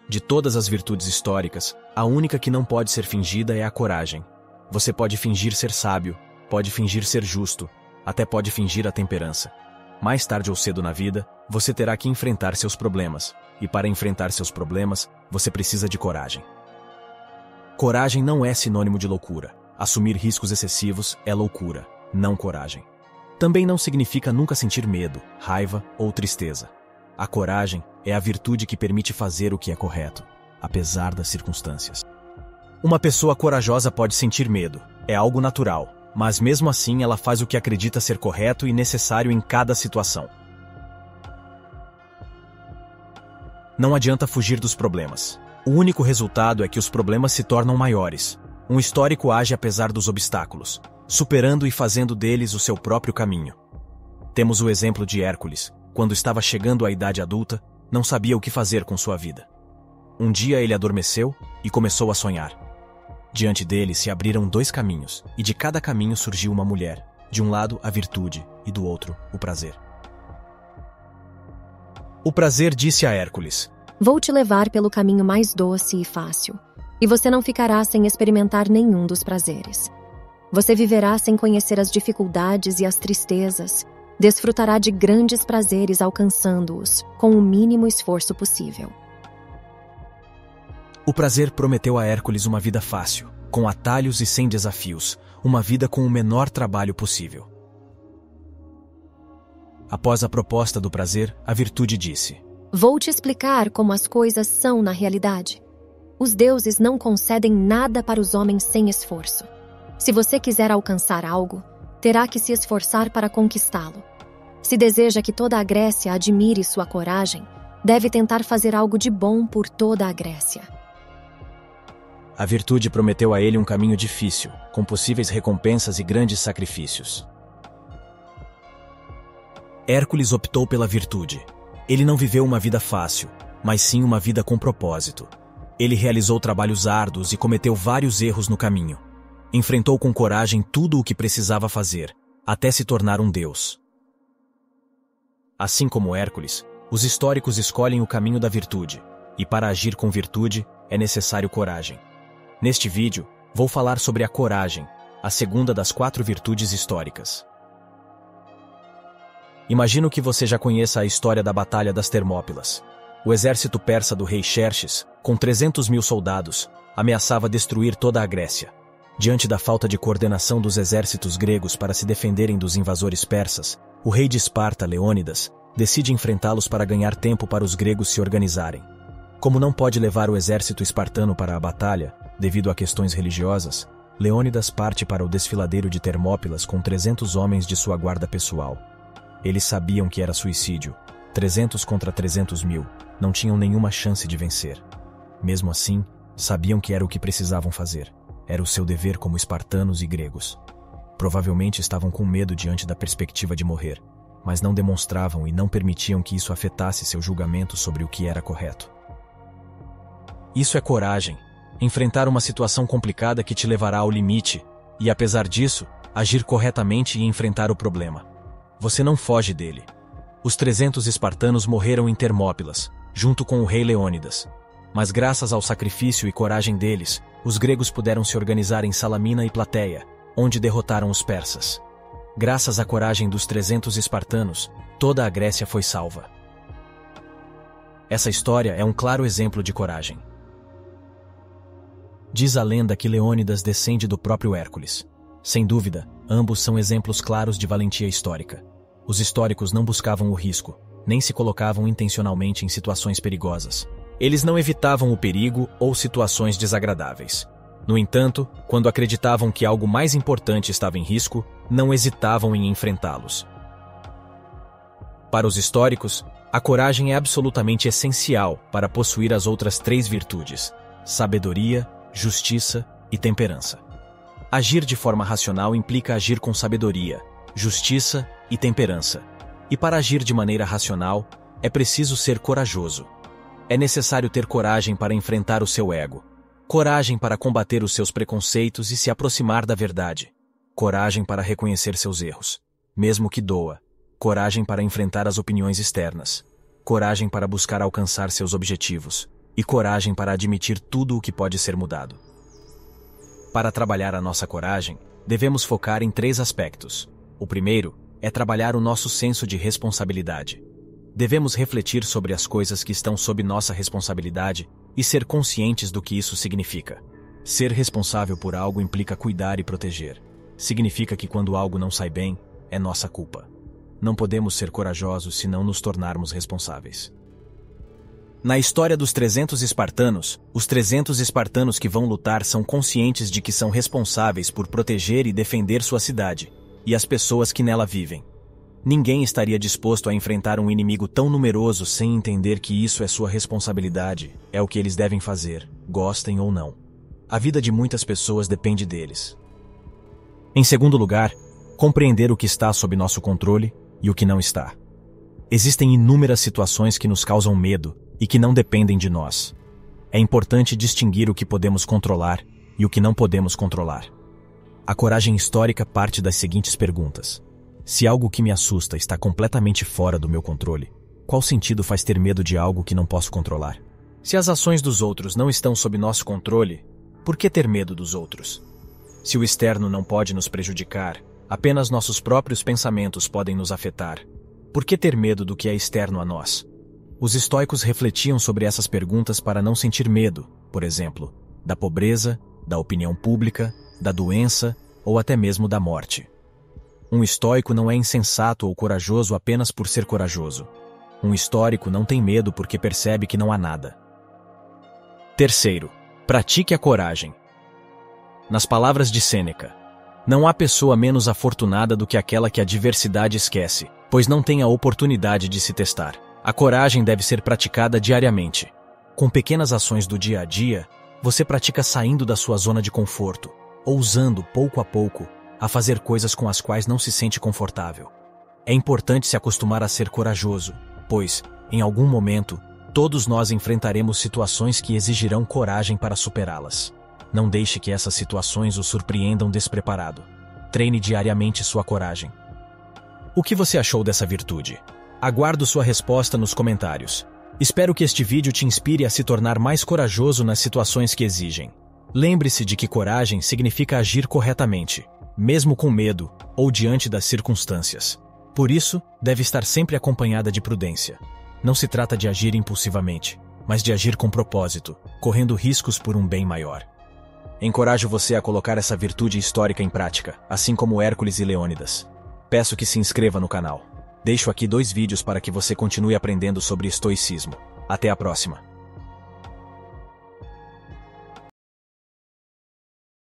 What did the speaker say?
De todas as virtudes históricas, a única que não pode ser fingida é a coragem. Você pode fingir ser sábio, pode fingir ser justo, até pode fingir a temperança. Mais tarde ou cedo na vida, você terá que enfrentar seus problemas, e para enfrentar seus problemas, você precisa de coragem. Coragem não é sinônimo de loucura. Assumir riscos excessivos é loucura, não coragem. Também não significa nunca sentir medo, raiva ou tristeza. A coragem é a virtude que permite fazer o que é correto, apesar das circunstâncias. Uma pessoa corajosa pode sentir medo, é algo natural, mas mesmo assim ela faz o que acredita ser correto e necessário em cada situação. Não adianta fugir dos problemas. O único resultado é que os problemas se tornam maiores. Um histórico age apesar dos obstáculos, superando e fazendo deles o seu próprio caminho. Temos o exemplo de Hércules. Quando estava chegando à idade adulta, não sabia o que fazer com sua vida. Um dia ele adormeceu e começou a sonhar. Diante dele se abriram dois caminhos, e de cada caminho surgiu uma mulher. De um lado, a virtude, e do outro, o prazer. O prazer disse a Hércules: Vou te levar pelo caminho mais doce e fácil, e você não ficará sem experimentar nenhum dos prazeres. Você viverá sem conhecer as dificuldades e as tristezas, desfrutará de grandes prazeres alcançando-os com o mínimo esforço possível. O prazer prometeu a Hércules uma vida fácil, com atalhos e sem desafios, uma vida com o menor trabalho possível. Após a proposta do prazer, a virtude disse: Vou te explicar como as coisas são na realidade. Os deuses não concedem nada para os homens sem esforço. Se você quiser alcançar algo, terá que se esforçar para conquistá-lo. Se deseja que toda a Grécia admire sua coragem, deve tentar fazer algo de bom por toda a Grécia. A virtude prometeu a ele um caminho difícil, com possíveis recompensas e grandes sacrifícios. Hércules optou pela virtude. Ele não viveu uma vida fácil, mas sim uma vida com propósito. Ele realizou trabalhos árduos e cometeu vários erros no caminho. Enfrentou com coragem tudo o que precisava fazer, até se tornar um deus. Assim como Hércules, os históricos escolhem o caminho da virtude, e para agir com virtude é necessário coragem. Neste vídeo, vou falar sobre a coragem, a segunda das 4 virtudes históricas. Imagino que você já conheça a história da Batalha das Termópilas. O exército persa do rei Xerxes, com 300.000 soldados, ameaçava destruir toda a Grécia. Diante da falta de coordenação dos exércitos gregos para se defenderem dos invasores persas, o rei de Esparta, Leônidas, decide enfrentá-los para ganhar tempo para os gregos se organizarem. Como não pode levar o exército espartano para a batalha, devido a questões religiosas, Leônidas parte para o desfiladeiro de Termópilas com 300 homens de sua guarda pessoal. Eles sabiam que era suicídio. 300 contra 300.000, não tinham nenhuma chance de vencer. Mesmo assim, sabiam que era o que precisavam fazer. Era o seu dever como espartanos e gregos. Provavelmente estavam com medo diante da perspectiva de morrer, mas não demonstravam e não permitiam que isso afetasse seu julgamento sobre o que era correto. Isso é coragem. Enfrentar uma situação complicada que te levará ao limite e, apesar disso, agir corretamente e enfrentar o problema. Você não foge dele. Os 300 espartanos morreram em Termópilas, junto com o rei Leônidas. Mas graças ao sacrifício e coragem deles, os gregos puderam se organizar em Salamina e Plateia, onde derrotaram os persas. Graças à coragem dos 300 espartanos, toda a Grécia foi salva. Essa história é um claro exemplo de coragem. Diz a lenda que Leônidas descende do próprio Hércules. Sem dúvida, ambos são exemplos claros de valentia histórica. Os históricos não buscavam o risco, nem se colocavam intencionalmente em situações perigosas. Eles não evitavam o perigo ou situações desagradáveis. No entanto, quando acreditavam que algo mais importante estava em risco, não hesitavam em enfrentá-los. Para os históricos, a coragem é absolutamente essencial para possuir as outras 3 virtudes: sabedoria, justiça e temperança. Agir de forma racional implica agir com sabedoria, justiça e temperança. E para agir de maneira racional, é preciso ser corajoso. É necessário ter coragem para enfrentar o seu ego, coragem para combater os seus preconceitos e se aproximar da verdade, coragem para reconhecer seus erros, mesmo que doa, coragem para enfrentar as opiniões externas, coragem para buscar alcançar seus objetivos, e coragem para admitir tudo o que pode ser mudado. Para trabalhar a nossa coragem, devemos focar em 3 aspectos. O primeiro é trabalhar o nosso senso de responsabilidade. Devemos refletir sobre as coisas que estão sob nossa responsabilidade e ser conscientes do que isso significa. Ser responsável por algo implica cuidar e proteger. Significa que quando algo não sai bem, é nossa culpa. Não podemos ser corajosos se não nos tornarmos responsáveis. Na história dos 300 espartanos, os 300 espartanos que vão lutar são conscientes de que são responsáveis por proteger e defender sua cidade, e as pessoas que nela vivem. Ninguém estaria disposto a enfrentar um inimigo tão numeroso sem entender que isso é sua responsabilidade, é o que eles devem fazer, gostem ou não. A vida de muitas pessoas depende deles. Em segundo lugar, compreender o que está sob nosso controle e o que não está. Existem inúmeras situações que nos causam medo e que não dependem de nós. É importante distinguir o que podemos controlar e o que não podemos controlar. A coragem histórica parte das seguintes perguntas. Se algo que me assusta está completamente fora do meu controle, qual sentido faz ter medo de algo que não posso controlar? Se as ações dos outros não estão sob nosso controle, por que ter medo dos outros? Se o externo não pode nos prejudicar, apenas nossos próprios pensamentos podem nos afetar. Por que ter medo do que é externo a nós? Os estoicos refletiam sobre essas perguntas para não sentir medo, por exemplo, da pobreza, da opinião pública, da doença ou até mesmo da morte. Um estoico não é insensato ou corajoso apenas por ser corajoso. Um estoico não tem medo porque percebe que não há nada. Terceiro, pratique a coragem. Nas palavras de Sêneca, não há pessoa menos afortunada do que aquela que a adversidade esquece, pois não tem a oportunidade de se testar. A coragem deve ser praticada diariamente. Com pequenas ações do dia a dia, você pratica saindo da sua zona de conforto, ousando, pouco a pouco, a fazer coisas com as quais não se sente confortável. É importante se acostumar a ser corajoso, pois, em algum momento, todos nós enfrentaremos situações que exigirão coragem para superá-las. Não deixe que essas situações o surpreendam despreparado. Treine diariamente sua coragem. O que você achou dessa virtude? Aguardo sua resposta nos comentários. Espero que este vídeo te inspire a se tornar mais corajoso nas situações que exigem. Lembre-se de que coragem significa agir corretamente, mesmo com medo ou diante das circunstâncias. Por isso, deve estar sempre acompanhada de prudência. Não se trata de agir impulsivamente, mas de agir com propósito, correndo riscos por um bem maior. Encorajo você a colocar essa virtude histórica em prática, assim como Hércules e Leônidas. Peço que se inscreva no canal. Deixo aqui 2 vídeos para que você continue aprendendo sobre estoicismo. Até a próxima!